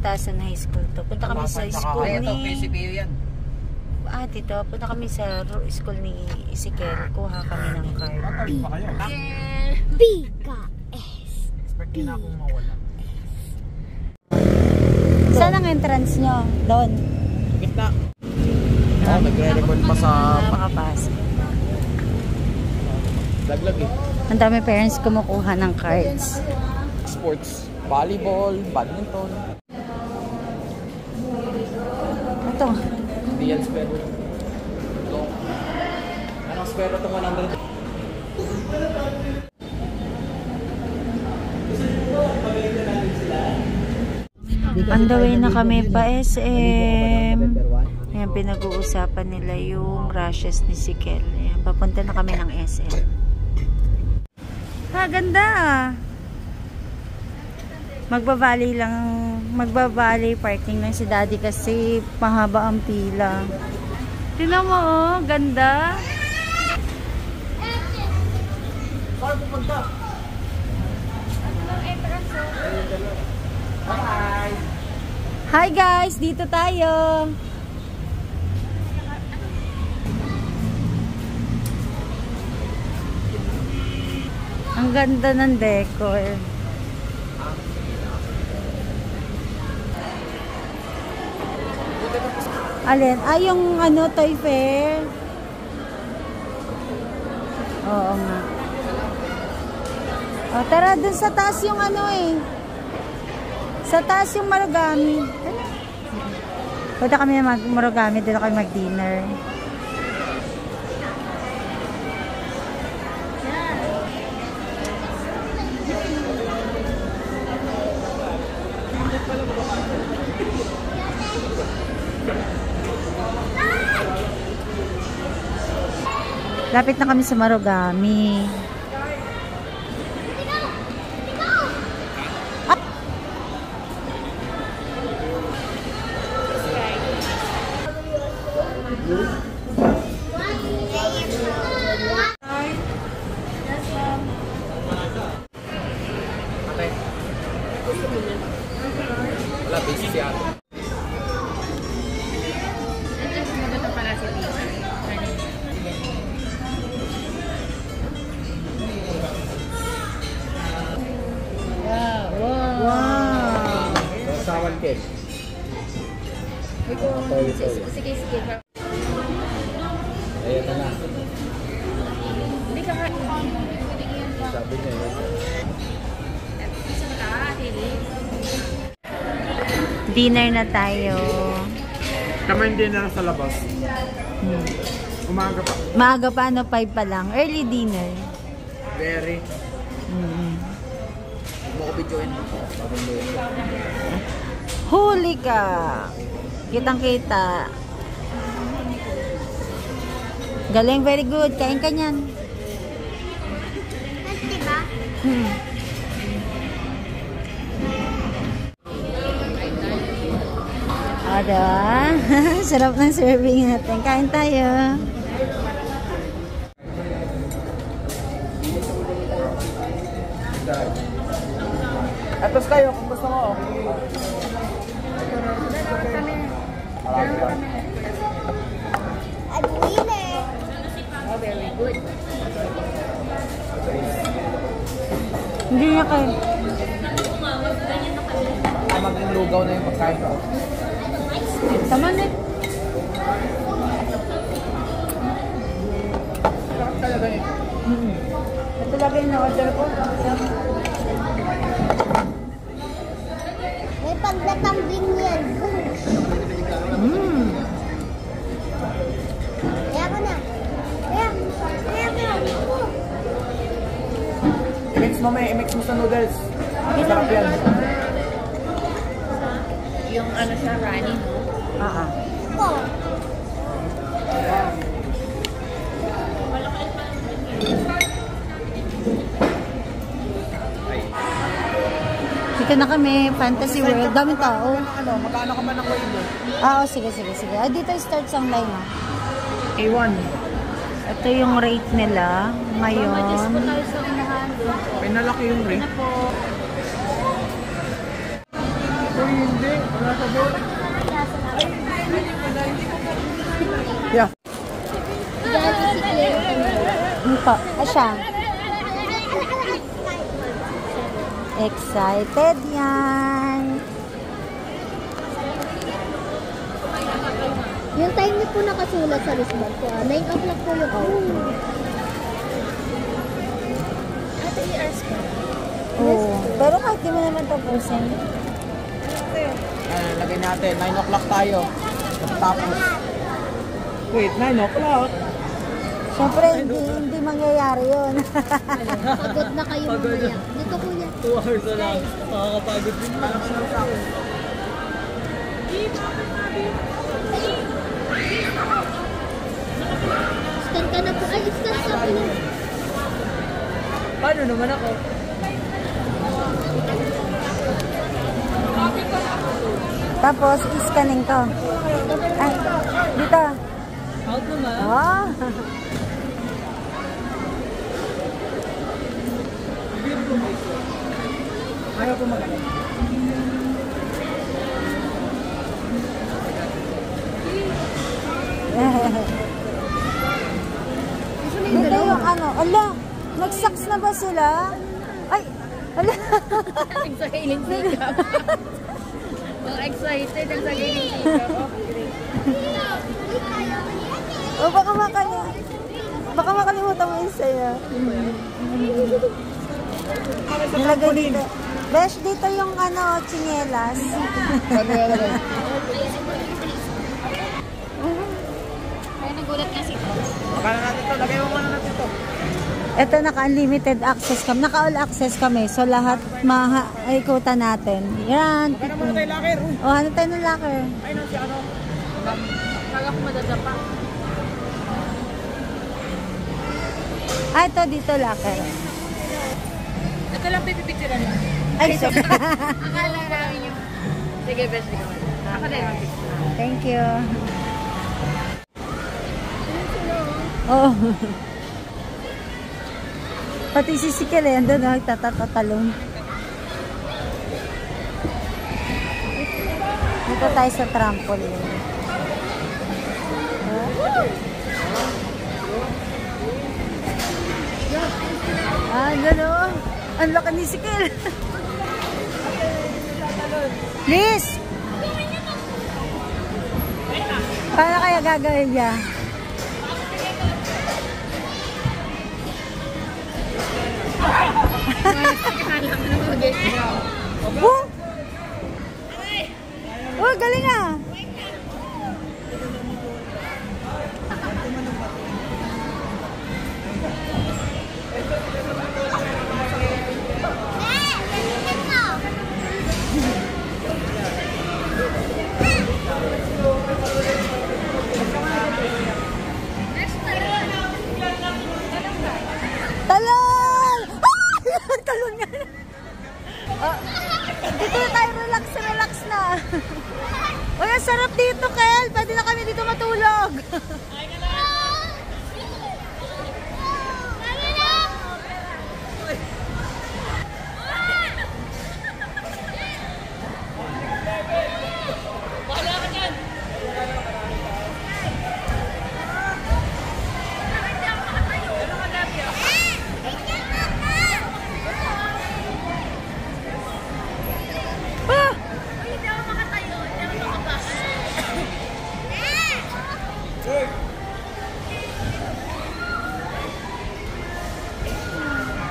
Kalatasan High School to. Punta kami sa school ni... PCPU yan. Dito. Punta kami sa school ni Ezekiel. Kuha kami ng card. BKS. Expect na akong mawala. Saan ang entrance nyo? Doon. Gitna. Nagre-record pa sa... Makapasok. Laglag eh. Ang dami parents kumukuha ng cards. Sports. Volleyball, badminton. Ito. Hindi yan spero. Anong spero itong 100? On the way na kami pa SM. Ayan, pinag-uusapan nila yung rushes ni Ezekiel. Ayan, papunta na kami ng SM. Ganda magbabali parking lang si daddy kasi mahaba ang pila. Tingnan mo, oh, ganda. Hi guys, dito tayo. Ang ganda ng decor. Alin? Yung ano, Toy Fair. Oo nga. Tara, dun sa taas yung ano eh. Sa taas yung Marugami. Punta kami Marugami, dito kami mag-dinner. Lapit na kami sa Marugami. Wala, busy si ate. Wow! Sawan cake. Sige. Ayan na. Sabi niya yun. Dinner na tayo. Kamain dinner sa labas. Umaga pa. Maaga pa, 5 pa lang. Early dinner. Very. Mo ko videoin. Huli ka! Kitang-kita. Galing, very good. Kain ka niyan. Diba? Diba? Sarap ng serving natin. Kain tayo. Atos kayo kung gusto mo. Very good. Hindi na kayo. Maging lugaw na yung pagkain ko. Tama na. Sarap talaga eh. Ito talaga yung na-order ko. May pagdatambing yan. Kaya ko na. Kaya ko. I-mix mo i-mix mo sa noodles. Sarap yan. Yung ano siya, runny, no? Po. Dito na kami, Fantasy World. Daming tao. Magkano ka ba ng wave mo? Sige. Dito start sa online, ha? A1. Ito yung rate nila ngayon. Pinalaki yung rate. hindi. Wala sa boat. Yeah. Ano po? Asya. Excited yan. Yung time niyo po nakasulat sa wristband ko. 9 o'clock po yung out. At 3 hours po. Oo. Pero kahit di mo naman tapusin. Lagay natin. 9 o'clock tayo. Tapos. Wait, 9 o'clock? Siyempre, hindi mangyayari yun. Pagod na kayo mamaya. Dito kuya. 2 hours na lang. Makakapagod din lang. Scan ka na po. Ay, scan ka po. Paano naman ako? Tapos, iscaning ko. Ay, dito. Out naman. Ah. Ayaw po magaling. Dito yung ano. Ala, nag-socks na ba sila? Ay, ala. Excited sikap. Excited. Excited sikap. O, baka makalimutan mo yung saya. Nilagay dito. Besh, dito yung ano, tsinelas. Kaya nagulat nga si Tom. Baka na natin to. Lagay mo muna natin to. Ito, naka-unlimited access kami. Naka-all access kami. So, lahat maikutan natin. Yan. Baka na muna tayo locker. O, ano tayo ng locker? Ay, no, si ano. Kala ko madadapa. Ah, ito dito locker. Ito lang pipipicturean mo. Ay, sorry. Akala namin yung... Sige, best ko. Ako na yung Thank you. Oh. Pati si Sikel eh, andun, nagtatatalong. Dito tayo sa trampoline. Ah, gano'n. Ang laki ni Sikel. Liz! Paano kaya gagawin niya? Oh! Oh, galing ah! Talon! Ah! Talon nga. Oh, dito tayo relax na. Uy, ang sarap dito, Kel. Pwede na kami dito matulog.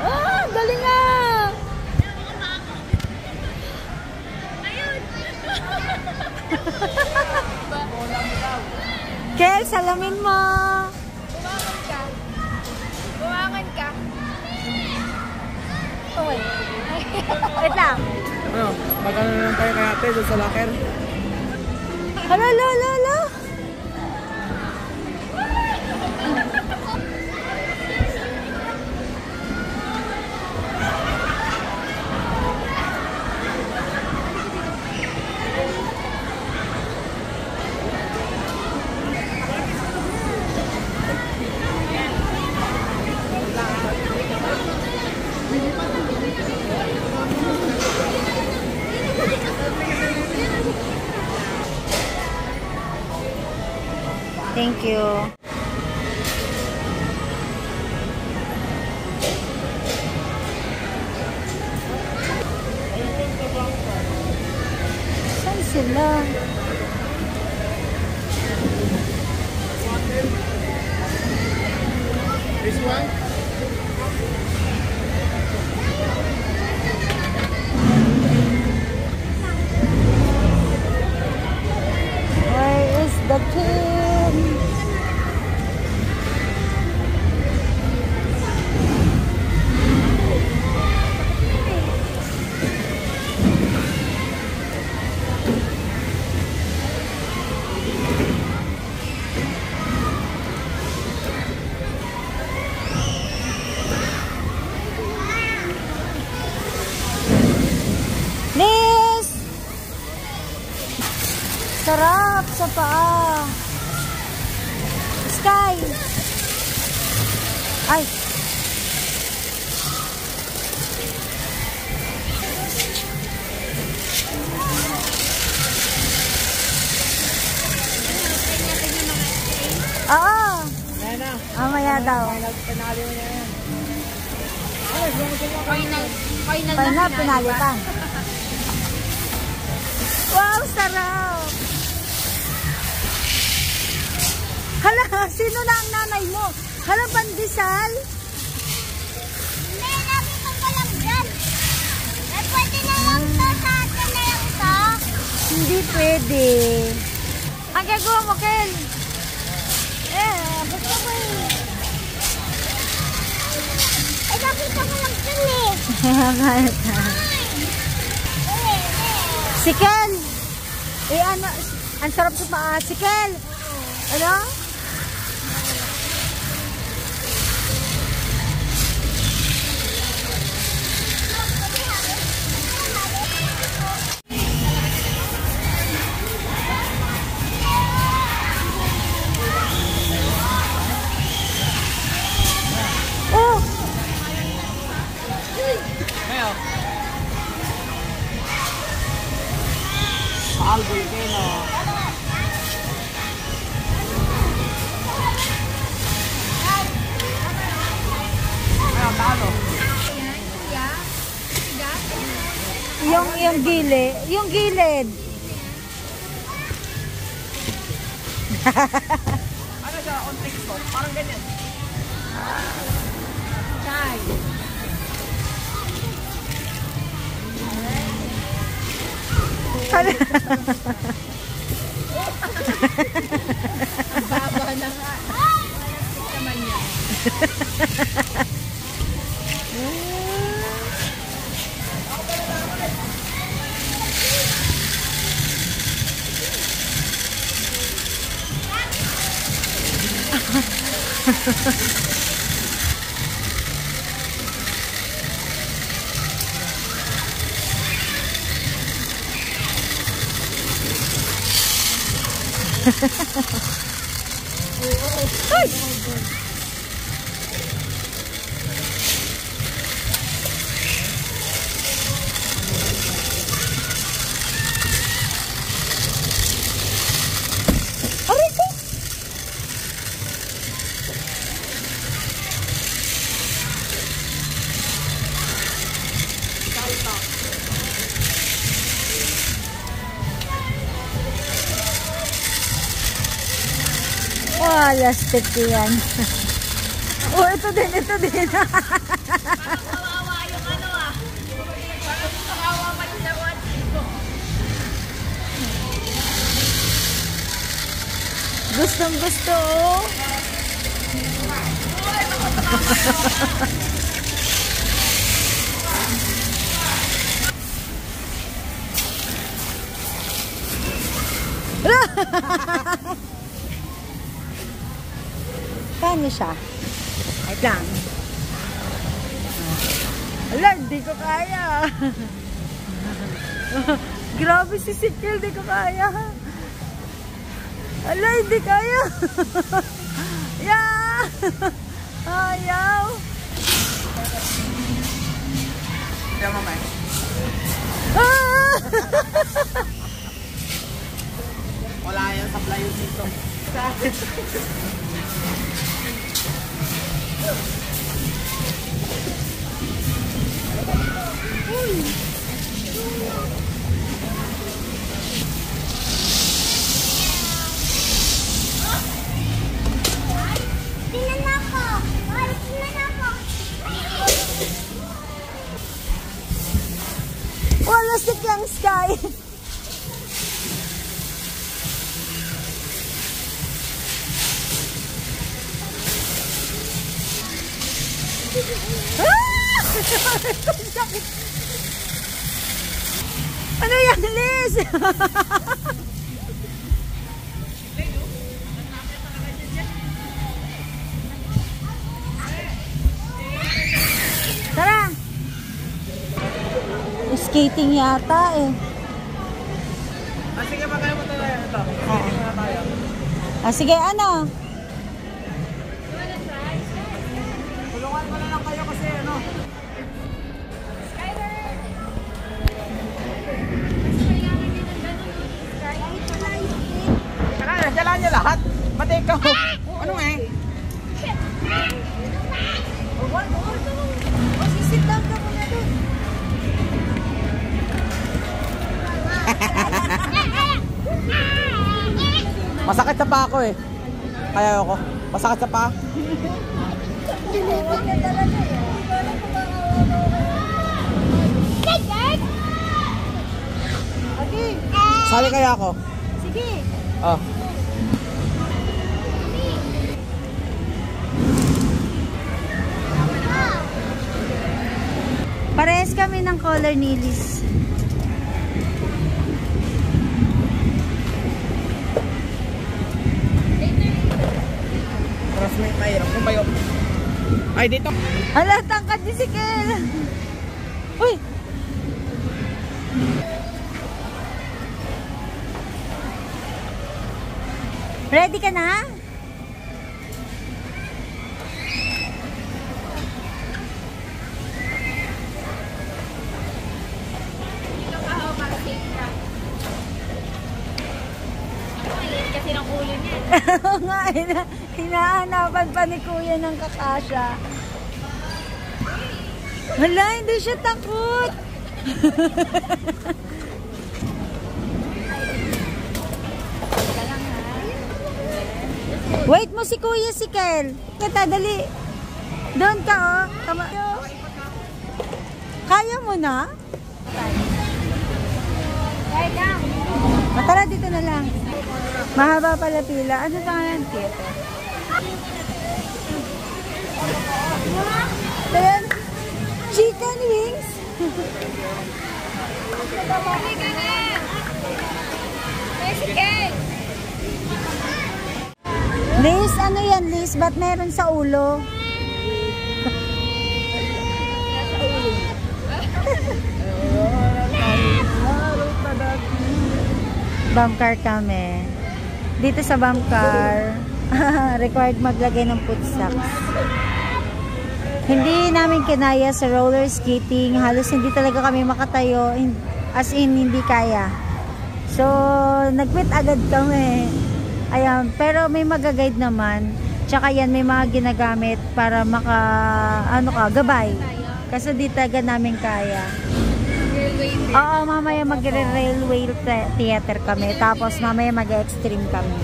Ah, galing ah! Kel, salamin mo! Bumangan ka. Okay. Wait lang. Ano? Baka na lang tayo kay ate doon sa locker. Hala, hala, hala. Thank you. Saan sila? This one? Where is the king? Liz! Sarap sa paa. Sky! Ay! Oo! Nana. Mamaya daw. Panalo niya yan. Final pinali pa. Wow, sarap! Hala, sino na ang nanay mo? Hala, pandesal? May nabi ko pa lang dyan. Eh, pwede na lang to sa atin na yung ito. Hindi pwede. Ang gagawa mo, Kel? Gusto ko eh. Eh, nakita ko lang dyan eh. Si Kel! Eh, ano? Ang sarap sa paa. Si Kel! Ano? Oh! Ngayon. Paal Volcano. Ngayon, talo. Yung gilid. Yung gilid. Ano siya? On TikTok? Parang ganyan. Chai. Hala. Ang baba na nga. Walang naman yan. Aray ko! Wow, lastik yan. Oh, ito din, ito din. Kawawa yung ano ah. Kawawa pa yung dawan. Gustong gusto, oh. Paano siya? Wait lang. Ala, hindi ko kaya. Grabe si Sikil, hindi ko kaya. Ala, hindi kaya. Yeah! Ayaw. Diyan mo, Mike. Ah! Wala yan sa playo dito. sa akin. Tingnan ako. Ay, tingnan ako. Wala si Kyang Sky. Ano yan, Liz? Tara. Skating yata eh. Sige, pagkaya mo tayo ito. Sige na tayo. Sige, ano? Tulungan mo na lang kayo kasi ano. Tara, nandiyan niya lahat. Pati ikaw. Ano eh? Sisit lang ka muna doon. Masakit sa pa ako eh. Kaya ako. Masakit sa pa. Tinipid na talaga eh. Okay. Sali kaya ako. Sige. Oh. Parehas kami ng color ni Liz. Crossmate mahirap. Kung bayo. Ay, dito. Hala, tangkad ni si Kel. Uy! Ready ka na? Kasi ng ulo niya. Oo nga, hinahanapan pa ni Kuya ng kakasya. Hala, hindi siya takot. Wait mo si Kuya, si Kel. Kita, dali. Doon ka, oh. Tama. Kaya mo na? Kaya lang. Tara, dito na lang. Mahaba pala pila. Ano pangalan? Theater. Ayan. Chicken wings. Liz, ano yan, Liz? Ba't meron sa ulo? Bumcar kami. Dito sa bumcar, required maglagay ng foot socks. Hindi namin kinaya sa roller skating. Halos hindi talaga kami makatayo. As in, hindi kaya. So, nag-quit agad kami. Ayan, pero may magaguide naman. Tsaka yan, may mga ginagamit para gabay. Kasi di talaga namin kaya. Oo, mamaya magre-railway theater kami. Tapos mamaya mag-extreme kami.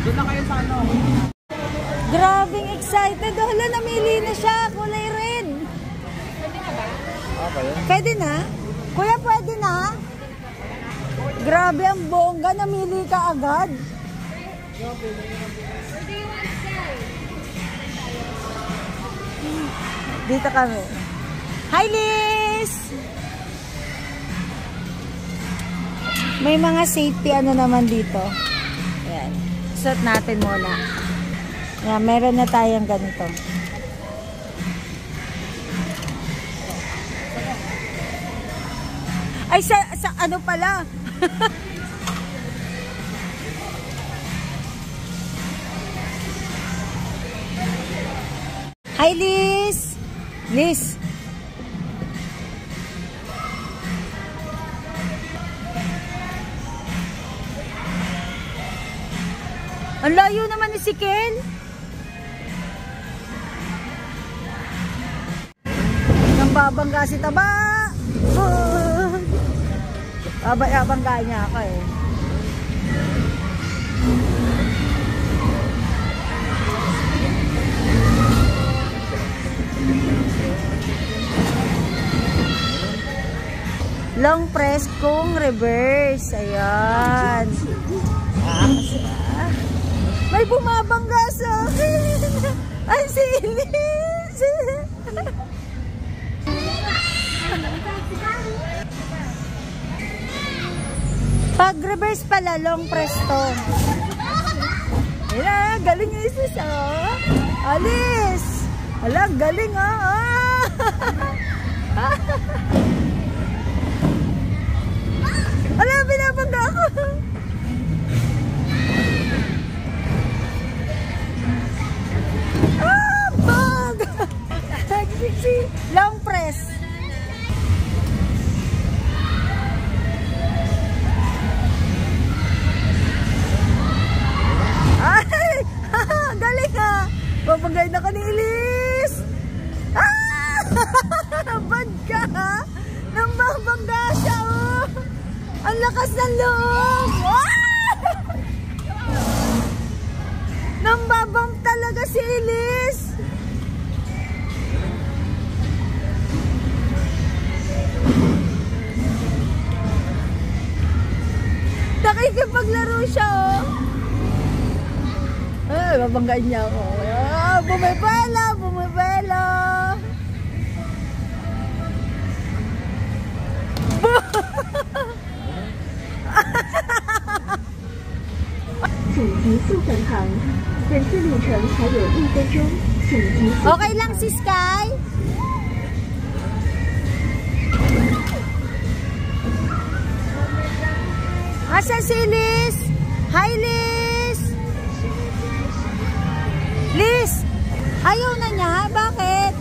Doon na kayo sa ano. Grabing excited. Hala, namili na siya. Kulay red. Okay. Pwede na? Kuya, pwede na? Grabe ang bongga. Namili ka agad. Dito kami. Hi, Liz! May mga safety naman dito. Ayan. Suot natin muna. Ayan, meron na tayong ganito. Ay, sa ano pala? Hi, Liz! Liz! Ang layo naman ni si Ken. Nang babangga si Taba. Babangga niya ako eh. Long press kung reverse. Ayan. May bumabangga sa akin. Ay, si Elise. Pag reverse pala, long press to. Ayan, galing yung Isis. Alice. Alam, galing Alam, binabangga ako. Bag! Long press. Ay! Galing babangay na ka ni Elise. Bad ka nang babangga siya Ang lakas ng loob! Nambabang talaga si Elise! Nakikipaglaro siya Ay, babanggain niya ako. Bumibela! Bumibela! Okay lang si Sky. Asa si Liz? Hi Liz. Liz, ayaw na niya. Bakit?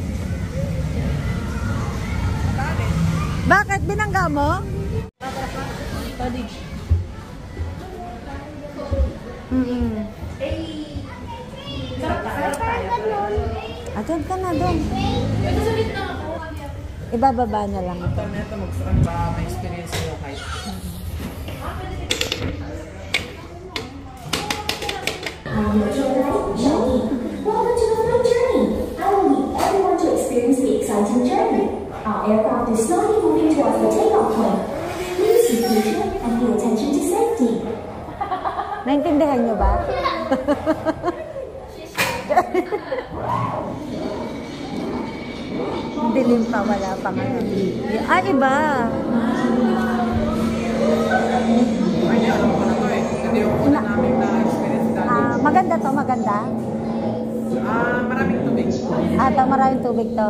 Bakit? Binangga mo? Doon ka na doon. Ibababa na lang ito. Ito magsukan ba may experience nyo kahit? Welcome to the flight journey. I will lead everyone to experience the exciting journey. Our aircraft is slowly moving towards the takeoff point. Please be patient and pay attention to safety. Naintindihan nyo ba? Dilim pa, wala pa ngayon. Ah, iba. Ay, alam ko na to eh. Hindi yung una namin na experience dati. Maganda to, maganda. Maraming tubig. Maraming tubig to.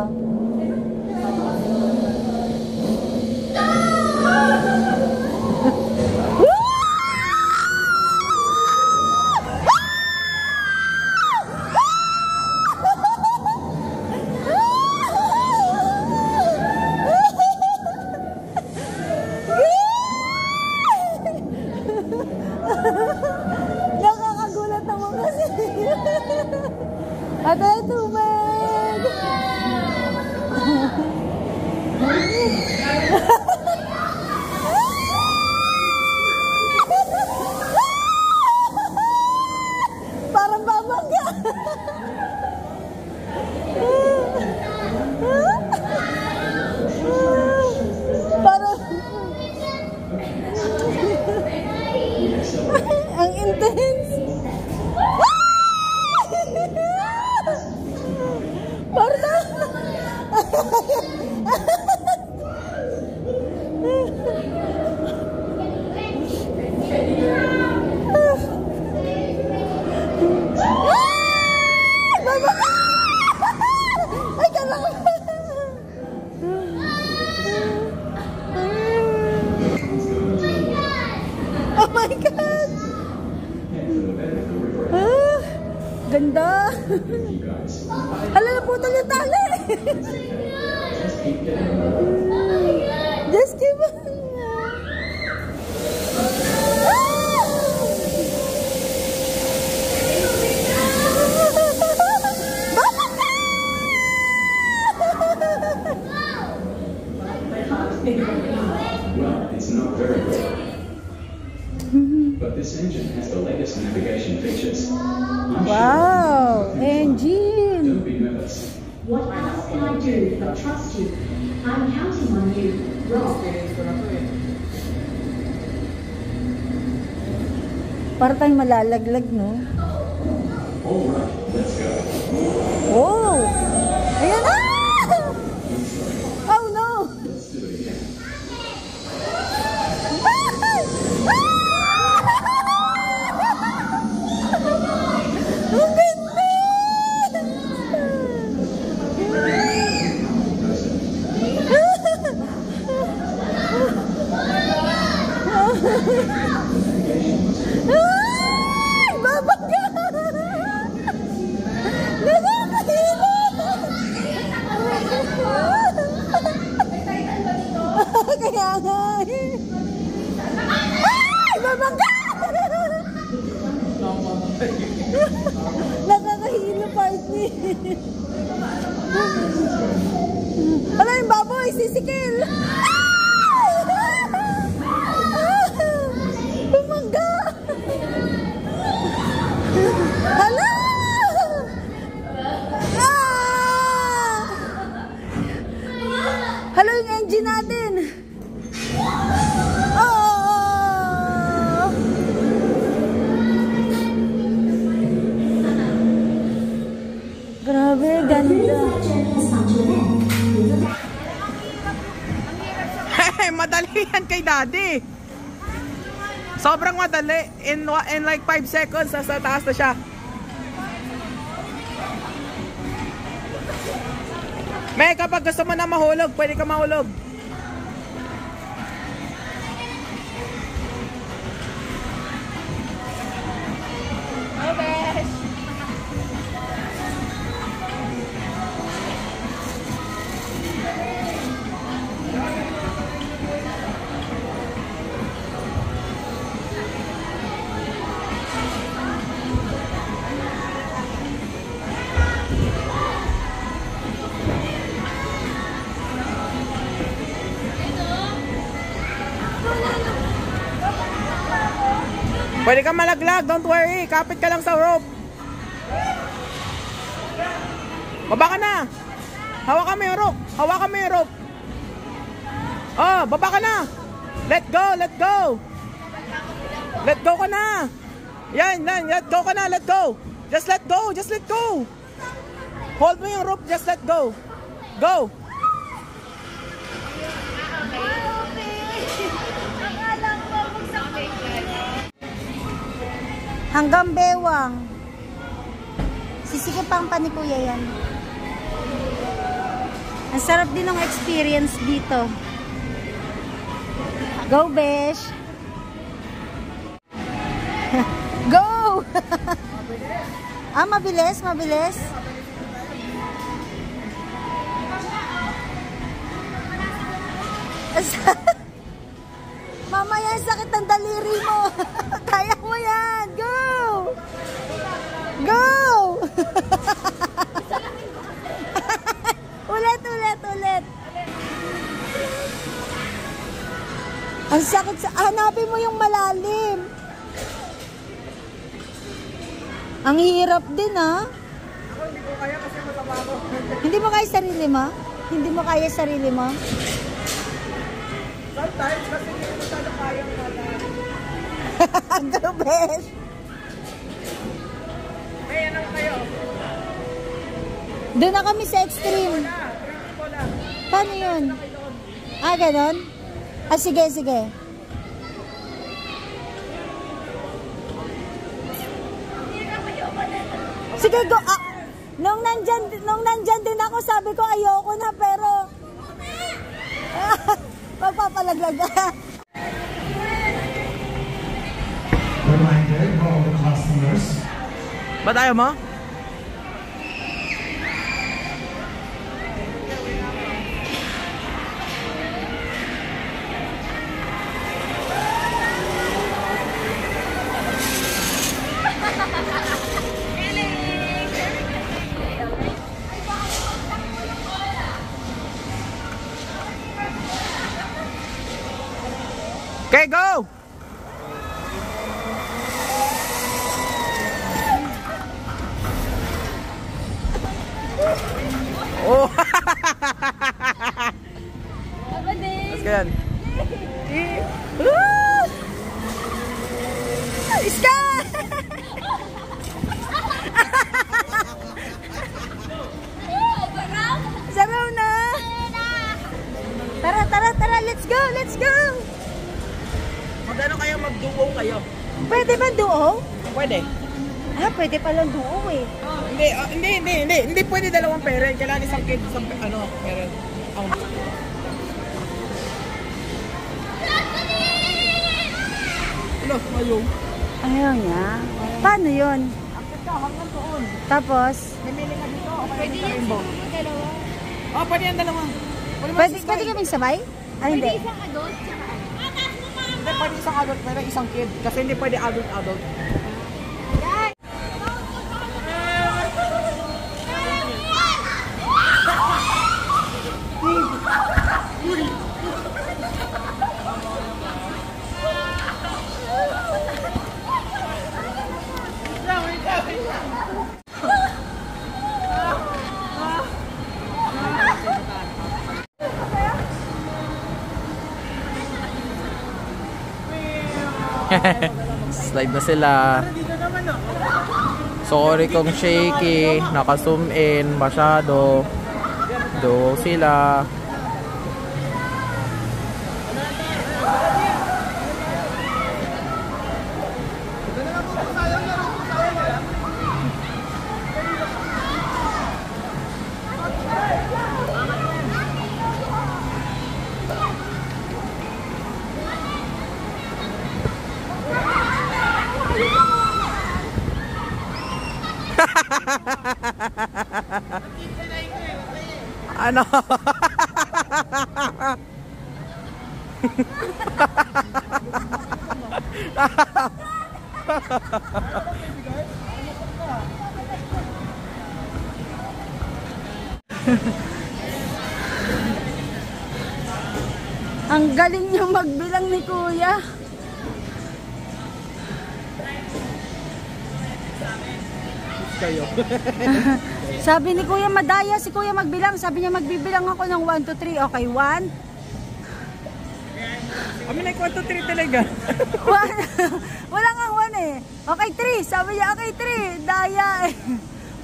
Nakakagulat naman kasi. Ate, tubig! Parang babangga. Parang ang intense. Parang ay, kala ko. Oh my God! Ganda! Hala, naputol yung tali! Just keep on! do but trust you. I'm counting on you, Rob. Para tayong malalaglag, no? Oh! Ayan na! Oh no! Ang ganda! Ay! Babangga! Nakakahilo! Kaya nga eh. Ay! Babangga! Nakakahilo partner. Wala yung baboy, sisikil! Bumangga! Hala! Hala yung engine natin! Oh! Grabe, ganda! Hey, madali yan kay Daddy. Sobrang madali. In like 5 seconds, nasa taas na siya. May, kapag gusto mo na mahulog, pwede ka mahulog. Okay. Pwede ka malaglag, don't worry. Kapit ka lang sa rope. Baba ka na. Hawakan mo yung rope. Hawakan mo yung rope. Oh, baba ka na. Let go, let go. Let go ka na. Yan, let go ka na, let go. Just let go, just let go. Hold mo yung rope, just let go. Go. Hanggang bewang. Sisikipang pa ni Kuya yan. Ang sarap din ng experience dito. Go, Besh! Go! Ah, mabilis, mabilis. Mamaya sakit ng daliri mo. Kaya mo yan. Go! Go! Ulit, ulit, ulit. Ang sakit sa... Hanapin mo yung malalim. Ang hirap din, ha? Ako hindi ko kaya kasi mataba ko. Hindi mo kaya sarili mo? Hindi mo kaya sarili mo? Sometimes kasi hindi ko masyado kayang Go, Besh! May ano kayo? Doon na kami sa extreme. Paano yun? Ah, ganon? Ah, sige, sige. Sige, go. Ah, nung nandyan din ako, sabi ko ayoko na, pero magpapalaglag. Reminder for all the customers. Ba't ayaw mo? Okay, go! Oh! ka yan. Iska! Saraw na! Tara, tara, tara! Let's go! Let's go! Magano kayo mag-duo kayo? Pwede ba duo? Pwede. Ah, pwede palang duo eh. Hindi pwede dalawang parent. Kailangan isang kid, isang parent. Ano, ayaw. Ayaw niya. Paano yun? Akit ka, hanggang doon. Tapos? Namili ka dito, o pwede yung rainbow. Oh, pwede yan dalawa. Pwede kaming sabay? Ah, hindi. Hindi, pwede isang adult, pero isang kid. Kasi hindi pwede adult. Slide na sila. Sorry kung shaky, naka-zoom in masyado. Do sila. Ano? Ang galing niyang magbilang ni Kuya. Kayo. Sabi ni Kuya, madaya si Kuya magbilang. Sabi niya, magbibilang ako ng 1, 2, 3. Okay, 1. Kami na 1, 2, 3 talaga. Wala nga 1 eh. Okay, 3. Sabi niya, okay, 3. Daya eh.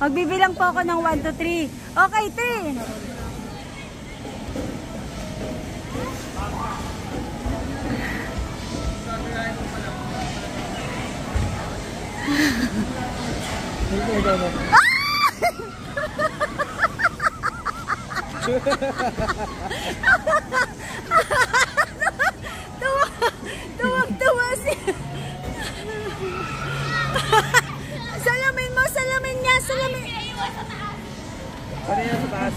Magbibilang po ako ng 1, 2, 3. Okay, 3. Tuwag-tuwa si... Salamin mo, salamin niya, salamin. Pwede yan sa taas.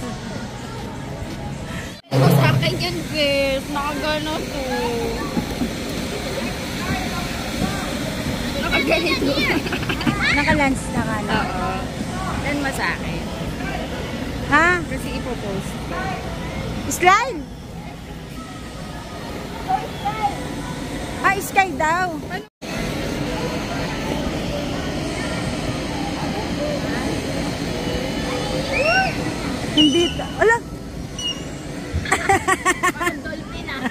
Ito sa akin yan, guys. Nakagano to. Nakaganito. Naka-lens na ka na. Oo. Yan mo sa akin. Ha? Kasi ipopost ko. Slide? Ah, sky daw. Hindi. Ala. Dolphin ah.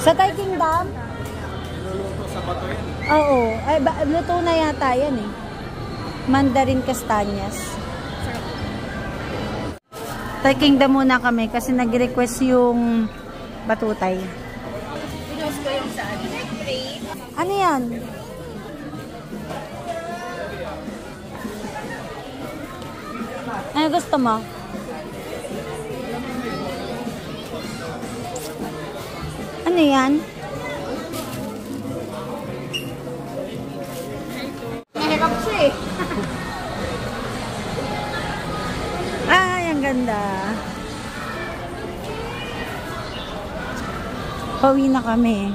Sa Thai Kingdom? Niluluto sa bato yan. Oo. Ay, luto na yata yan eh. Mandarin Castañas. Thai Kingdom muna kami kasi nag-request yung batutay. Pinost ko yung sa ano. Ano yan? Ano gusto mo? Ano yan? Nahirap siya eh. Ay, ang ganda. Pauwi na kami.